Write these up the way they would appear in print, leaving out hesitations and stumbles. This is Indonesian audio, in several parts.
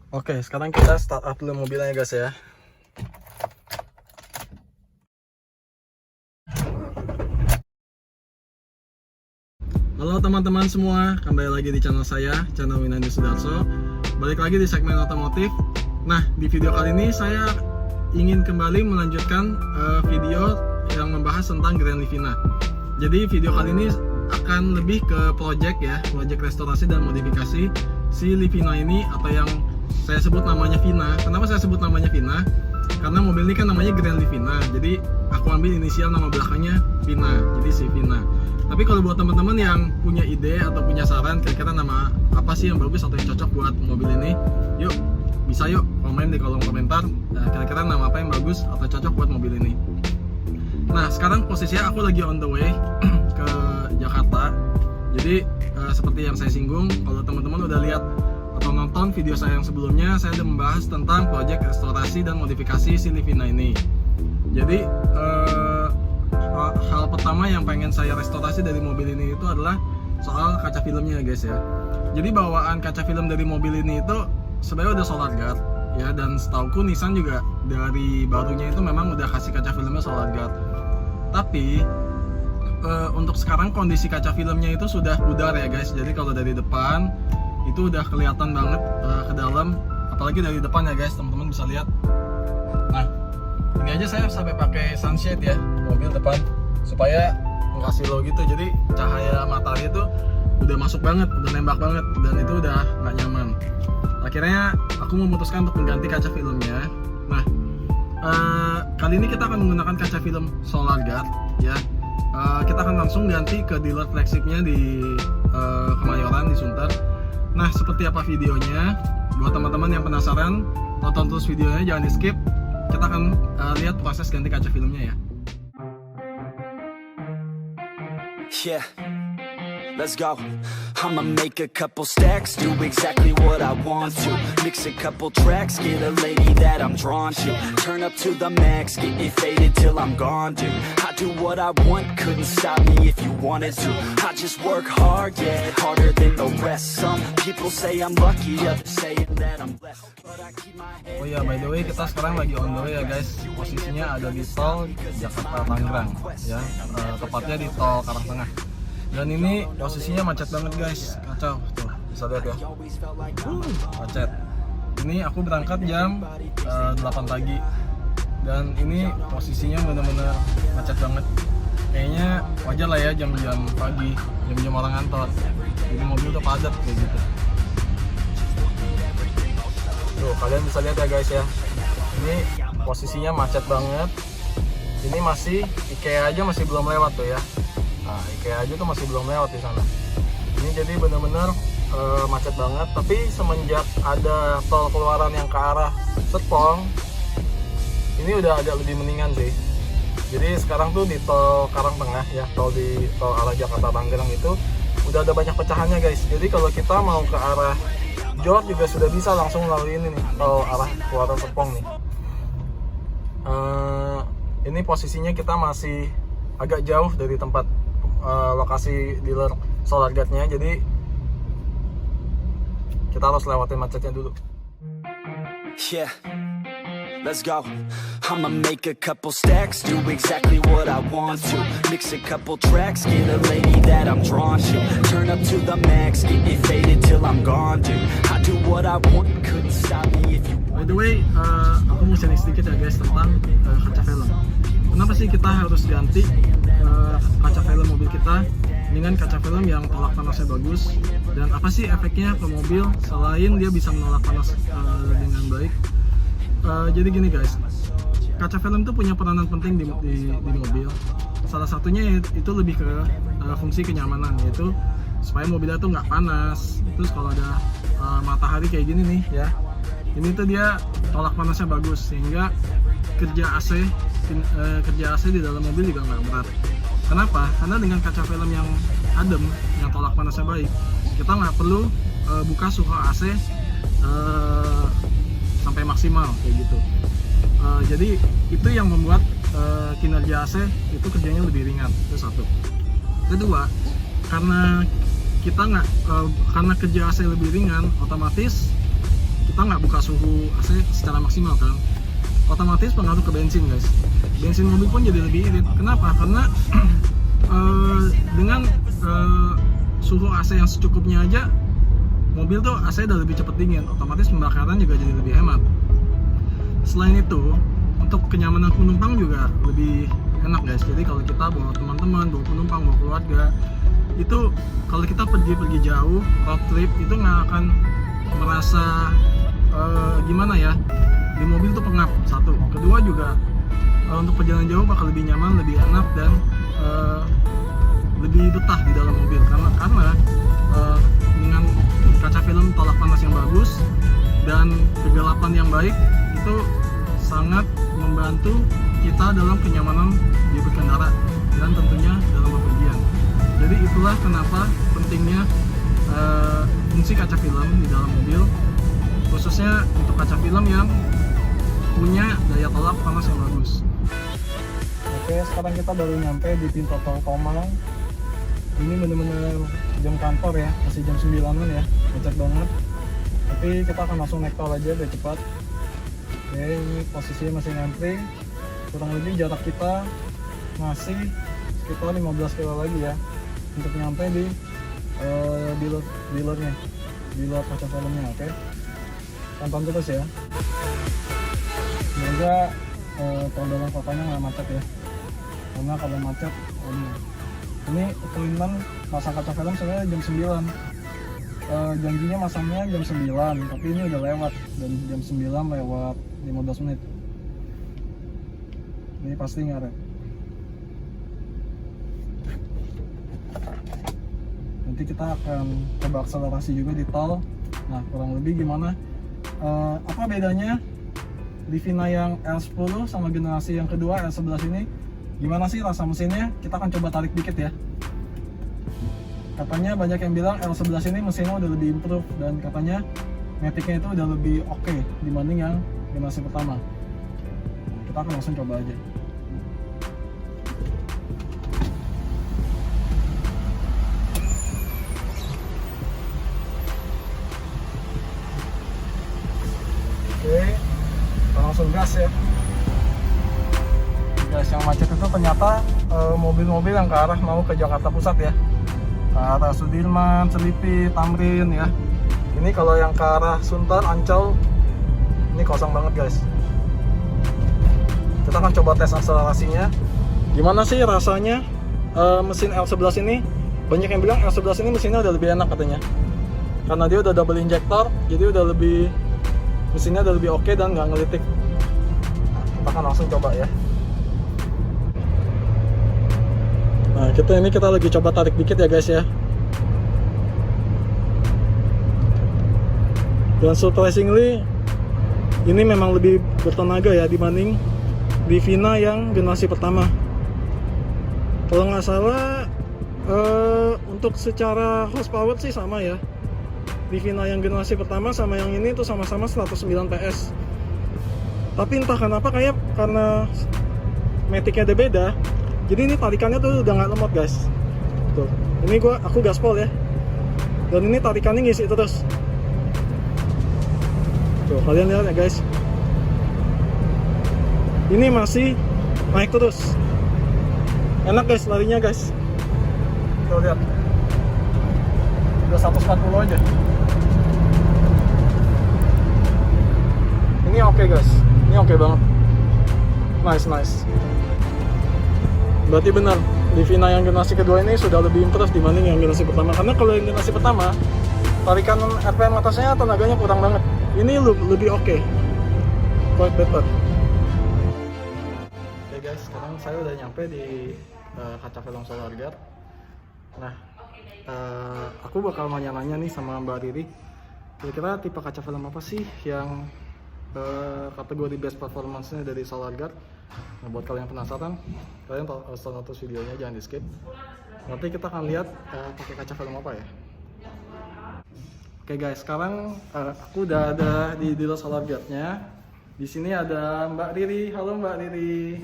Oke, sekarang kita start up dulu mobilnya guys ya. Halo teman-teman semua, kembali lagi di channel saya, channel Winandi Sudarso. Balik lagi di segmen otomotif. Nah, di video kali ini saya ingin kembali melanjutkan video yang membahas tentang Grand Livina. Jadi video kali ini akan lebih ke project ya, project restorasi dan modifikasi si Livina ini, atau yang saya sebut namanya Vina. Kenapa saya sebut namanya Vina? Karena mobil ini kan namanya Grand Livina. Jadi aku ambil inisial nama belakangnya Vina, jadi si Vina. Tapi kalau buat teman-teman yang punya ide atau punya saran kira-kira nama apa sih yang bagus atau yang cocok buat mobil ini, yuk bisa yuk komen di kolom komentar kira-kira nama apa yang bagus atau cocok buat mobil ini. Nah, sekarang posisinya aku lagi on the way ke Jakarta. Jadi seperti yang saya singgung, kalau teman-teman udah lihat atau nonton video saya yang sebelumnya, saya udah membahas tentang proyek restorasi dan modifikasi si Livina ini. Jadi hal pertama yang pengen saya restorasi dari mobil ini itu adalah soal kaca filmnya guys ya. Jadi bawaan kaca film dari mobil ini itu sebenarnya udah solar guard ya, dan setauku Nissan juga dari barunya itu memang udah kasih kaca filmnya solar guard. Tapi untuk sekarang kondisi kaca filmnya itu sudah pudar ya guys. Jadi kalau dari depan itu udah kelihatan banget ke dalam, apalagi dari depan ya guys, teman-teman bisa lihat. Nah, ini aja saya sampai pakai sunshade ya mobil depan supaya ngasih low gitu. Jadi cahaya matahari itu udah masuk banget, udah nembak banget, dan itu udah nggak nyaman. Akhirnya aku memutuskan untuk mengganti kaca filmnya. Nah, kali ini kita akan menggunakan kaca film solar guard ya. Kita akan langsung ganti ke dealer flagshipnya di Kemayoran di Sunter. Nah, seperti apa videonya? Buat teman-teman yang penasaran, tonton terus videonya, jangan di skip. Kita akan lihat proses ganti kaca filmnya ya. Yeah, let's go. I'ma make a couple stacks, do exactly what I want to. Mix a couple tracks, get a lady that I'm drawn to. Turn up to the max, get me faded till I'm gone, dude. I do what I want, couldn't stop me if you wanted to. I just work hard, yeah, harder than the rest. Some people say I'm lucky, others saying that I'm blessed, but I keep my head. Oh ya, by the way, kita sekarang lagi on the way ya guys. Posisinya ada di tol Jakarta Tangerang ya, tepatnya di tol Karangtengah. Dan ini posisinya macet banget guys, kacau tuh, bisa lihat ya, macet. Ini aku berangkat jam 8 pagi, dan ini posisinya bener-bener macet banget. Kayaknya wajar lah ya, jam-jam pagi, jam-jam orang kantor. Jadi mobil tuh padat kayak gitu. Tuh, kalian bisa lihat ya guys ya, ini posisinya macet banget. Ini masih IKEA aja masih belum lewat tuh ya. Nah, IKEA aja tuh masih belum lewat di sana. Ini jadi bener-bener macet banget. Tapi semenjak ada tol keluaran yang ke arah Serpong, ini udah agak lebih mendingan sih. Jadi sekarang tuh di tol Karangtengah ya, tol arah Jakarta Tangerang itu udah ada banyak pecahannya guys. Jadi kalau kita mau ke arah Jor juga sudah bisa langsung melalui ini nih, tol arah keluaran Serpong nih. Ini posisinya kita masih agak jauh dari tempat lokasi dealer solar guard-nya, jadi kita harus lewatin macetnya dulu. Yeah, let's go. I'ma make a couple stacks, do exactly what I want to. Mix a couple tracks, get a lady that I'm drawn to. Turn up to the max, get me faded till I'm gone, dude. I do what I want, couldn't stop me if you. By the way, aku mau sharing sedikit ya guys tentang kaca film. Kenapa sih kita harus ganti kaca film mobil kita dengan kaca film yang tolak panasnya bagus, dan apa sih efeknya ke mobil selain dia bisa menolak panas dengan baik? Jadi gini guys, kaca film itu punya peranan penting di mobil. Salah satunya itu lebih ke fungsi kenyamanan, yaitu supaya mobilnya tuh nggak panas. Terus kalau ada matahari kayak gini nih ya, ini tuh dia tolak panasnya bagus, sehingga kerja AC di dalam mobil juga nggak berat. Kenapa? Karena dengan kaca film yang adem, yang tolak panasnya baik, kita nggak perlu buka suhu AC sampai maksimal kayak gitu. Jadi itu yang membuat kinerja AC itu kerjanya lebih ringan. Itu satu. Kedua, karena kita nggak karena kerja AC lebih ringan, otomatis kita nggak buka suhu AC secara maksimal kan, otomatis pengaruh ke bensin guys. Bensin mobil pun jadi lebih irit. Kenapa? Karena dengan suhu AC yang secukupnya aja, mobil tuh AC udah lebih cepat dingin, otomatis pembakaran juga jadi lebih hemat. Selain itu, untuk kenyamanan penumpang juga lebih enak guys. Jadi kalau kita bawa teman-teman, bawa penumpang, bawa keluarga, itu kalau kita pergi jauh, road trip, itu nggak akan merasa gimana ya, di mobil tuh pengap. Satu, kedua juga untuk perjalanan jauh bakal lebih nyaman, lebih enak, dan lebih betah di dalam mobil karena dengan kaca film tolak panas yang bagus dan kegelapan yang baik, itu sangat membantu kita dalam kenyamanan di berkendara dan tentunya dalam bepergian. Jadi itulah kenapa pentingnya fungsi kaca film di dalam mobil, khususnya untuk kaca film yang punya daya tolak panas yang bagus. Oke, sekarang kita baru nyampe di pintu tol Tomang. Ini bener-bener jam kantor ya, masih jam 9-an ya, macet banget. Tapi kita akan langsung naik tol aja biar cepat. Oke, ini posisinya masih ngantri. Kurang lebih jarak kita masih sekitar 15 kilo lagi ya untuk nyampe di dealernya, dealer kaca filmnya. Oke, tonton terus ya. Semoga tol dalam kotanya nggak macet ya, karena kalau macet, ini appointment pasang kaca film sebenarnya jam 9. Janjinya masangnya jam 9, tapi ini udah lewat, dan jam 9 lewat 15 menit. Ini pasti ngaret. Nanti kita akan coba akselerasi juga di tol. Nah, kurang lebih gimana? Apa bedanya Livina yang L10 sama generasi yang kedua L11 ini? Gimana sih rasa mesinnya? Kita akan coba tarik dikit ya. Katanya banyak yang bilang L11 ini mesinnya udah lebih improve, dan katanya maticnya itu udah lebih oke dibanding yang generasi pertama. Kita akan langsung coba aja. Oke, kita langsung gas ya. Gas yang macet itu ternyata mobil-mobil yang ke arah mau ke Jakarta Pusat ya, ke arah Sudirman, Selipi, Tamrin ya. Ini kalau yang ke arah Sunter, Ancol, ini kosong banget guys. Kita akan coba tes akselerasinya. Gimana sih rasanya mesin L11 ini? Banyak yang bilang L11 ini mesinnya udah lebih enak katanya, karena dia udah double injector, jadi udah lebih, mesinnya udah lebih oke dan nggak ngelitik. Kita akan langsung coba ya. Nah, kita lagi coba tarik dikit ya guys ya. Dan surprisingly ini memang lebih bertenaga ya dibanding Livina yang generasi pertama. Kalau nggak salah untuk secara horsepower sih sama ya. Livina yang generasi pertama sama yang ini tuh sama-sama 109 PS. Tapi entah kenapa kayak karena maticnya ada beda, jadi ini tarikannya tuh udah nggak lemot guys. Tuh, ini aku gaspol ya, dan ini tarikannya ngisi terus. Tuh, kalian lihat ya guys, ini masih naik terus. Enak guys larinya guys. Tuh lihat, udah 140 aja. Ini oke guys, ini oke banget. Nice. Berarti benar, Livina yang generasi kedua ini sudah lebih improve dibanding yang generasi pertama. Karena kalau yang generasi pertama, tarikan RPM atasnya tenaganya kurang banget. Ini lebih oke, quite better. Oke guys, sekarang saya udah nyampe di kaca film Solar Guard. Nah, aku bakal nanya-nanya nih sama Mbak Riri, kira-kira tipe kaca film apa sih yang kategori best performance-nya dari Solar Guard. Nah, buat kalian yang penasaran, kalian tonton terus videonya, jangan di skip. Nanti kita akan lihat pakai kaca film apa ya. Oke guys, sekarang aku udah ada di dealer Solar Guard-nya. Di sini ada Mbak Riri. Halo Mbak Riri.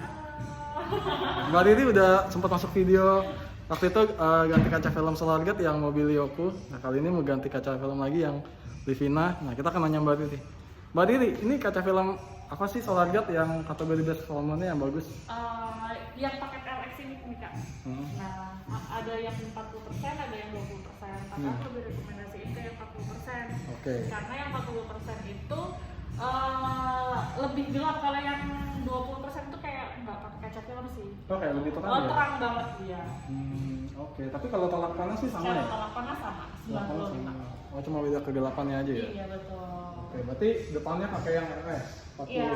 Mbak Riri udah sempat masuk video waktu itu ganti kaca film Solar Guard yang Mobilioku. Nah, kali ini mau ganti kaca film lagi yang Livina. Nah, kita akan nanya Mbak Titi. Mbak Titi, ini kaca film apa sih Solar Guard yang kategori best performance yang bagus? Yang paket LX ini nih kak. Nah, ada yang 40%, ada yang 20%. Tapi aku lebih rekomendasiin ke yang 40%. Oke. Karena yang 40% itu lebih gelap. Kalau yang 20% itu kayak nggak pakai kaca film sih. Oh, kayak lebih terang ya? Terang banget dia. Oke, tapi kalau tolak panas sih sama Cara ya? tolak panas sama, Tolak panas 95. sama. Oh, cuma beda kegelapannya aja ya? Iya betul. Oke, berarti depannya pakai yang RS 40. Iya,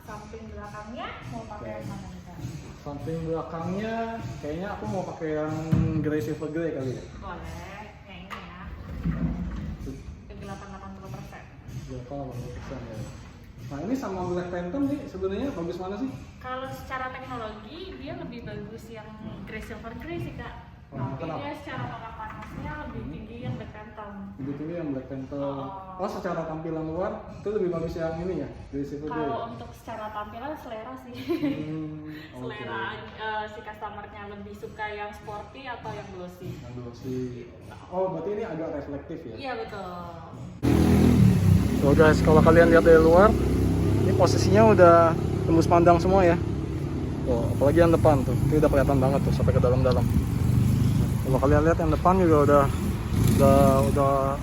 samping belakangnya mau pakai yang mana nih kak? Samping belakangnya kayaknya aku mau pakai yang grey silver grey kali ya. Boleh, yang ini ya. Kegelapan 80%. Berapa 80% ya. Nah, ini sama Black Phantom nih sebenarnya bagus mana sih? Kalau secara teknologi dia lebih bagus yang grey silver grey sih kak. Tapi kenapa? dia secara tolak panasnya lebih tinggi yang Black Phantom. Lebih tinggi yang Black Phantom. Oh. Oh, secara tampilan luar itu lebih bagus yang ini ya, grey silver grey. Kalau untuk secara tampilan selera sih. Oke. Selera si customernya lebih suka yang sporty atau yang glossy. Yang glossy. Oh, berarti ini agak reflektif ya? Iya betul. Tuh guys, kalau kalian lihat dari luar, ini posisinya udah tembus pandang semua ya. Tuh, apalagi yang depan tuh, itu udah kelihatan banget tuh sampai ke dalam-dalam. Kalau kalian lihat yang depan juga udah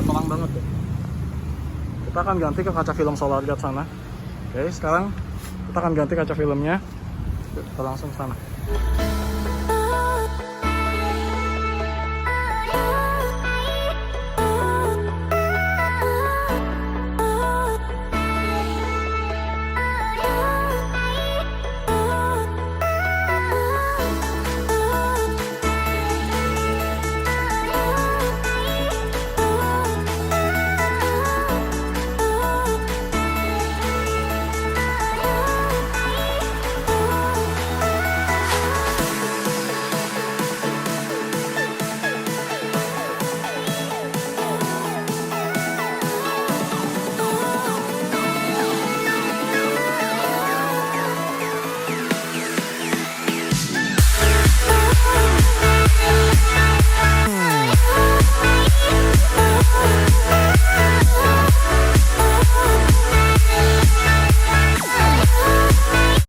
terang banget tuh. Kita akan ganti ke kaca film Solar Guard sana. Oke, sekarang kita akan ganti kaca filmnya. Kita langsung ke sana.